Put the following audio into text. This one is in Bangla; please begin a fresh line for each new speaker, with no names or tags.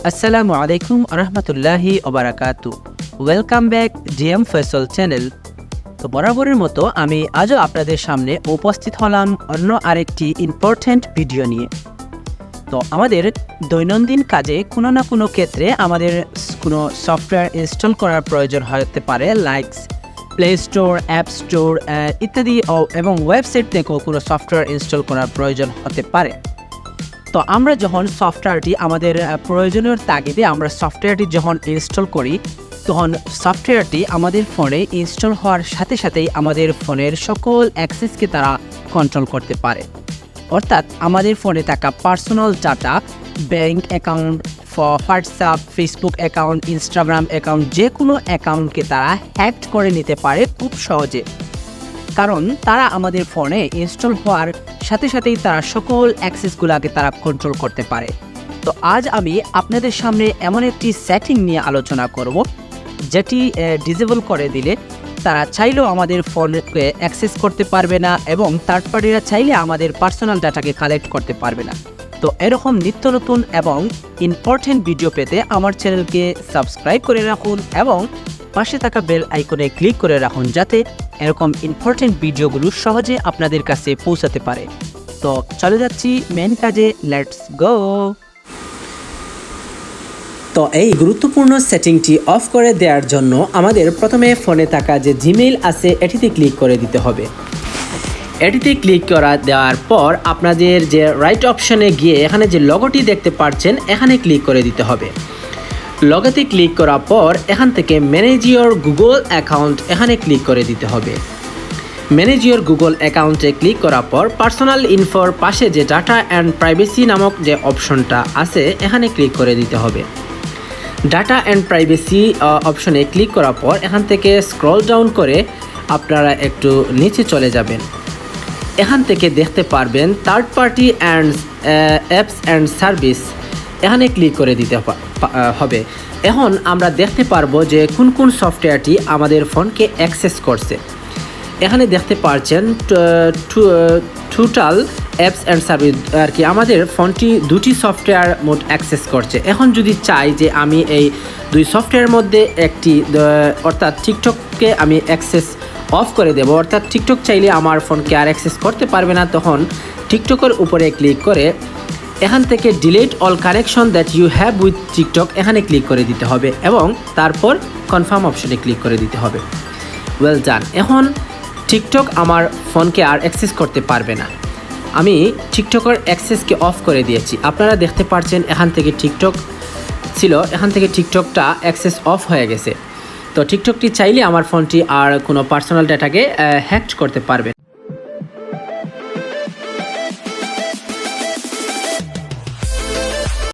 আসসালামু আলাইকুম রহমতুল্লাহি ওবারাকাতু। Welcome back DM Faisal channel. তো বরাবরের মতো আমি আজও আপনাদের সামনে উপস্থিত হলাম অন্য আরেকটি ইম্পর্ট্যান্ট ভিডিও নিয়ে। তো আমাদের দৈনন্দিন কাজে কোনো না কোনো ক্ষেত্রে আমাদের কোনো সফটওয়্যার ইনস্টল করার প্রয়োজন হতে পারে, likes play store, app store ইত্যাদি, এবং ওয়েবসাইট থেকেও কোনো সফটওয়্যার ইনস্টল করার প্রয়োজন হতে পারে। তো আমরা যখন সফটওয়্যারটি আমাদের প্রয়োজনীয় তাগিদে আমরা সফটওয়্যারটি যখন ইনস্টল করি, তখন সফটওয়্যারটি আমাদের ফোনে ইনস্টল হওয়ার সাথে সাথেই আমাদের ফোনের সকল অ্যাক্সেসকে তারা কন্ট্রোল করতে পারে। অর্থাৎ আমাদের ফোনে থাকা personal data, bank account, WhatsApp, Facebook account, Instagram account, যে কোনো অ্যাকাউন্টকে তারা হ্যাক করে নিতে পারে খুব সহজে। কারণ তারা আমাদের ফোনে ইনস্টল হওয়ার সাথে সাথেই তারা সকল অ্যাক্সেসগুলোকে তারা কন্ট্রোল করতে পারে। তো আজ আমি আপনাদের সামনে এমন একটি সেটিং নিয়ে আলোচনা করব, যেটি ডিসেবল করে দিলে তারা চাইলেও আমাদের ফোনকে অ্যাক্সেস করতে পারবে না এবং থার্ড পার্টিরা চাইলে আমাদের পার্সোনাল ডাটাকে কালেক্ট করতে পারবে না। তো এরকম নিত্য নতুন এবং ইম্পর্টেন্ট ভিডিও পেতে আমার চ্যানেলকে সাবস্ক্রাইব করে রাখুন এবং পাশে থাকা বেল আইকনে ক্লিক করে রাখুন, যাতে এরকম ইম্পর্টেন্ট ভিডিওগুলো সহজে আপনাদের কাছে পৌঁছাতে পারে। তো চলে যাচ্ছি মেন কাজে, লেটস গো। তো এই গুরুত্বপূর্ণ সেটিংটি অফ করে দেওয়ার জন্য আমাদের প্রথমে ফোনে থাকা যে জিমেইল আছে এটিতে ক্লিক করে দিতে হবে। এটিতে ক্লিক করা দেওয়ার পর আপনাদের যে রাইট অপশনে গিয়ে এখানে যে লগোটি দেখতে পাচ্ছেন এখানে ক্লিক করে দিতে হবে। লগোতে ক্লিক করার পর এখান থেকে ম্যানেজ ইওর গুগল অ্যাকাউন্ট এখানে ক্লিক করে দিতে হবে। ম্যানেজ ইওর গুগল অ্যাকাউন্টে ক্লিক করার পর পার্সোনাল ইনফোর পাশে যে ডাটা অ্যান্ড প্রাইভেসি নামক যে অপশনটা আছে এখানে ক্লিক করে দিতে হবে। ডাটা অ্যান্ড প্রাইভেসি অপশনে ক্লিক করার পর এখান থেকে স্ক্রল ডাউন করে আপনারা একটু নিচে চলে যাবেন। এখান থেকে দেখতে পারবেন third party and apps and service, এখানে ক্লিক করে দিতে হবে। এখন আমরা দেখতে পারবো যে কোন কোন সফটওয়্যারটি আমাদের ফোনকে অ্যাক্সেস করছে। এখানে দেখতে পাচ্ছেন টোটাল অ্যাপস অ্যান্ড সার্ভিস আর কি আমাদের ফোনটি দুটি সফটওয়্যার মোট অ্যাক্সেস করছে। এখন যদি চাই যে আমি এই দুই সফটওয়্যারের মধ্যে একটি অর্থাৎ টিকটককে আমি অ্যাক্সেস অফ করে দেব, অর্থাৎ টিকটক চাইলে আমার ফোনকে আর অ্যাক্সেস করতে পারবে না, তখন টিকটকের উপরে ক্লিক করে এখান থেকে delete all connection that you have with TikTok এখানে ক্লিক করে দিতে হবে এবং তারপর কনফার্ম অপশনে ক্লিক করে দিতে হবে। Well done. এখন টিকটক আমার ফোনকে আর অ্যাক্সেস করতে পারবে না। আমি টিকটকের অ্যাক্সেসকে অফ করে দিয়েছি। আপনারা দেখতে পাচ্ছেন এখান থেকে টিকটক ছিল, এখান থেকে টিকটকটা অ্যাক্সেস অফ হয়ে গেছে। তো টিকটকটি চাইলে আমার ফোনটি আর কোনো পার্সোনাল ডাটাকে হ্যাক করতে পারবে।